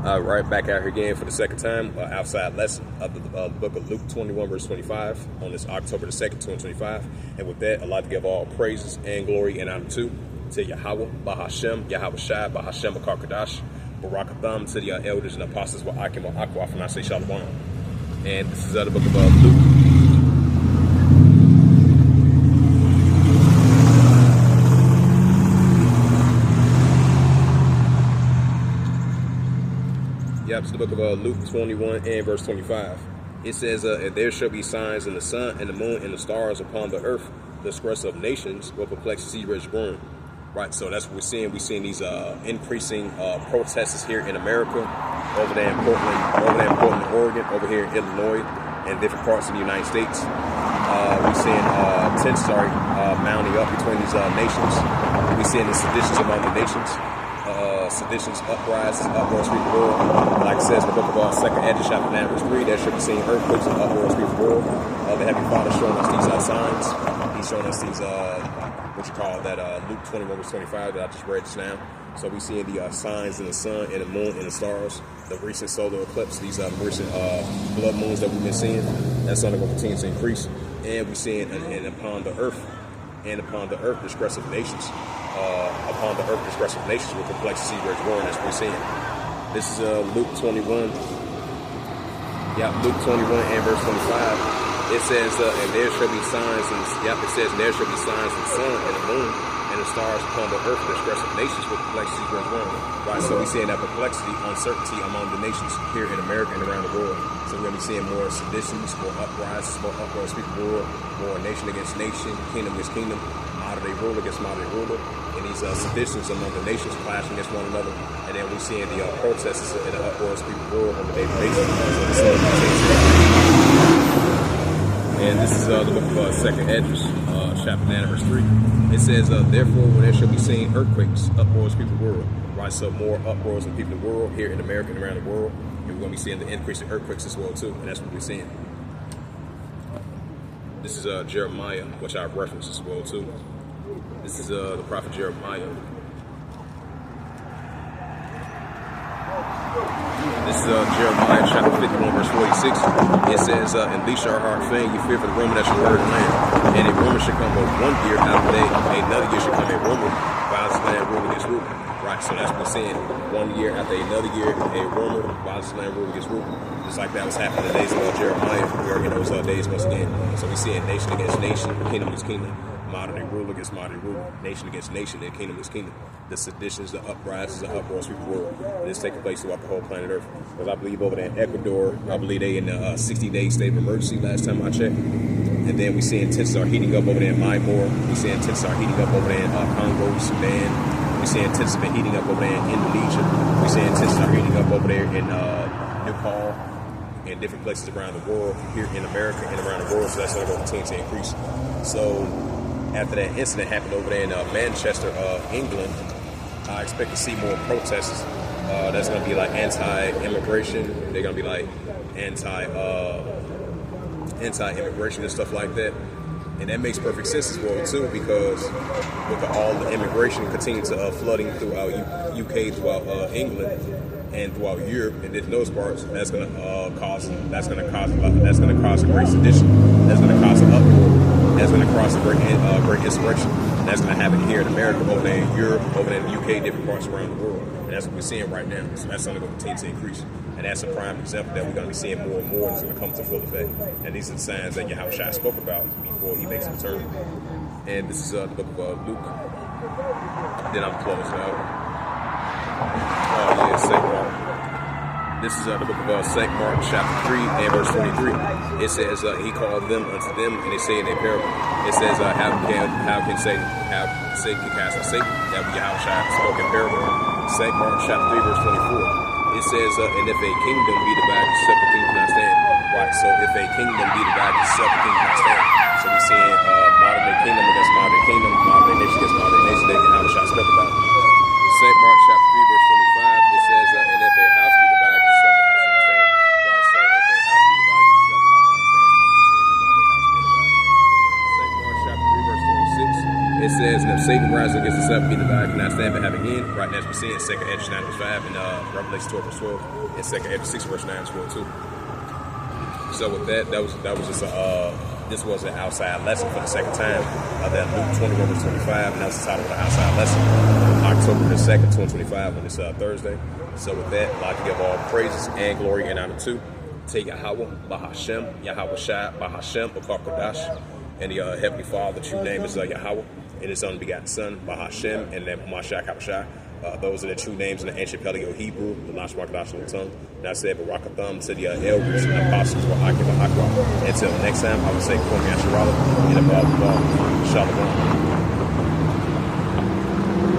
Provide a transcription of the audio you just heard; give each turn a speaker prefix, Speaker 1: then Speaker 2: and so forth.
Speaker 1: Right back out here again for the second time, outside lesson of the book of Luke 21, verse 25, on this October the 2nd, 2025. And with that, I'd like to give all praises and glory and honor to Yahweh, Bahashem, Yahweh Shai, Bahashem, Bakar Barakatham, to the elders and apostles, Wa'akim, Wa'akwa, and I say Shalom. And this is the book of Luke. It's the book of Luke 21 and verse 25. It says, and there shall be signs in the sun and the moon and the stars upon the earth. The distress of nations will perplex the sea rich born. Right, so that's what we're seeing. We're seeing these increasing protests here in America, over there in Portland, Oregon, over here in Illinois, and different parts of the United States. We're seeing tensions mounting up between these nations. We're seeing the seditions among the nations. Seditions, uprises, uproars, sweep the world. Like it says in the book of 2nd Ezra, chapter 9, verse 3, there should be seen earthquakes and uproars, sweep the world. The Heavenly Father showing us these signs. He's showing us these, Luke 21, verse 25 that I just read just now. So we seeing the signs in the sun and the moon and the stars, the recent solar eclipse, these recent blood moons that we've been seeing. That's only going to continue to increase. And we're seeing, and upon the earth, distress of nations. Upon the earth, distress of nations will perplex the sea where it's born, as we're seeing. This is Luke 21. Yeah, Luke 21 and verse 25. It says, and there shall be signs, there shall be signs in the sun and the moon and the stars upon the earth, distress of nations will perplex the sea where it's born. Right, so we're seeing that perplexity, uncertainty among the nations here in America and around the world. So we're going to be seeing more seditions, more uprises, more uproars, speak the world, more nation against nation, kingdom against kingdom, modern-day ruler against modern-day ruler, and these seditions among the nations clashing against one another. And then we're seeing the protests and the uproars, speak the world on a daily basis. And this is the book of 2nd Ezra, chapter 9, verse 3. It says, therefore, when there shall be seen earthquakes, uproars, people the world. Right, so more uproars and people the world here in America and around the world. And we're going to be seeing the increase in earthquakes as well, too. And that's what we're seeing. This is Jeremiah, which I've referenced as well, too. This is the prophet Jeremiah. This is Jeremiah chapter 51, verse 46. It says, and these shall heart faint, you fear for the rumor that shall hurt the land. And a rumor should come of 1 year after day, another year should come a rumor, violence of the land, rule against rule. Right, so that's what we're saying. 1 year after another year, a rumor, violence of the land, rule against rule. Just like that was happening in the days of Jeremiah. We are in those days once again. So we see it nation against nation, kingdom against kingdom. Modern-day ruler against modern ruler, nation against nation, and kingdom against kingdom. The seditions, the uprises, the uproars sweep the world. And it's taking place throughout the whole planet Earth. Because I believe over there in Ecuador, I believe they in the 60-day state of emergency last time I checked. And then we seeing tensions are heating up over there in Myanmar. We seeing tensions are heating up over there in Congo, Sudan. We seeing tensions have been heating up over there in Indonesia. We seeing tensions are heating up over there in Nepal and different places around the world, here in America and around the world. So that's only going to continue to increase. So after that incident happened over there in Manchester, England, I expect to see more protests. That's going to be like anti-immigration. They're going to be like anti-immigration and stuff like that. And that makes perfect sense as well, too, because with all the immigration continuing to flooding throughout UK, throughout England, and throughout Europe and in those parts, that's going to cause a great sedition. That's going to cause an uproar. That's going to cause a great insurrection. That's going to happen here in America, over there in Europe, over there in the UK, different parts around the world. And that's what we're seeing right now. So that's only going to continue to increase. And that's a prime example that we're going to be seeing more and more, and it's going to come to full effect. And these are the signs that Yahweh Shai spoke about before he makes a return. And this is the book of Luke. Then I'm closed out. St. Mark. This is the book of St. Mark, chapter 3, and verse 23. It says, he called them unto them, and they say in a parable. It says, how can Satan cast out Satan? That we Yahweh Shai spoke in parable. St. Mark, chapter 3, verse 24. It says, and if a kingdom be divided, itself the kingdom cannot stand. Right, so if a kingdom be divided, itself the kingdom cannot stand. So we're seeing modern day kingdom against modern day kingdom, modern day nation against modern day nation, that Yahweh Shai spoke about. St. Mark, chapter 3, verse 25, it says, and if a house be divided, itself the house cannot stand. Right, so if a house be divided, itself the house cannot stand. As we see in the modern day house being divided. St. Mark, chapter 3, verse 26, it says, and if Satan rises against himself, be divided, cannot stand but have again. Right now, as we see in 2nd Esdras 9 verse 5 and Revelation 12 verse 12 and 2nd Esdras 6 verse 9 as well too. So with that was just this was an outside lesson for the second time. That Luke 21 verse 25, and that's the title of the outside lesson. October the 2nd, 2025 on this Thursday. So with that, I'd like to give all praises and glory and honor to Yahweh, Bahashem, Yahweh Shai, Bahashem, Bakar and the Heavenly Father. The true name is Yahweh, and His unbegotten Son, Bahashem, and then Mashiach Habashai. Those are the true names in the ancient Paleo-Hebrew, the Nashmarkadash tongue. And I said, Barakatham to the elders and apostles, Akwa. Until next time, I would say, Kwame Asherala, and above all, Shalom.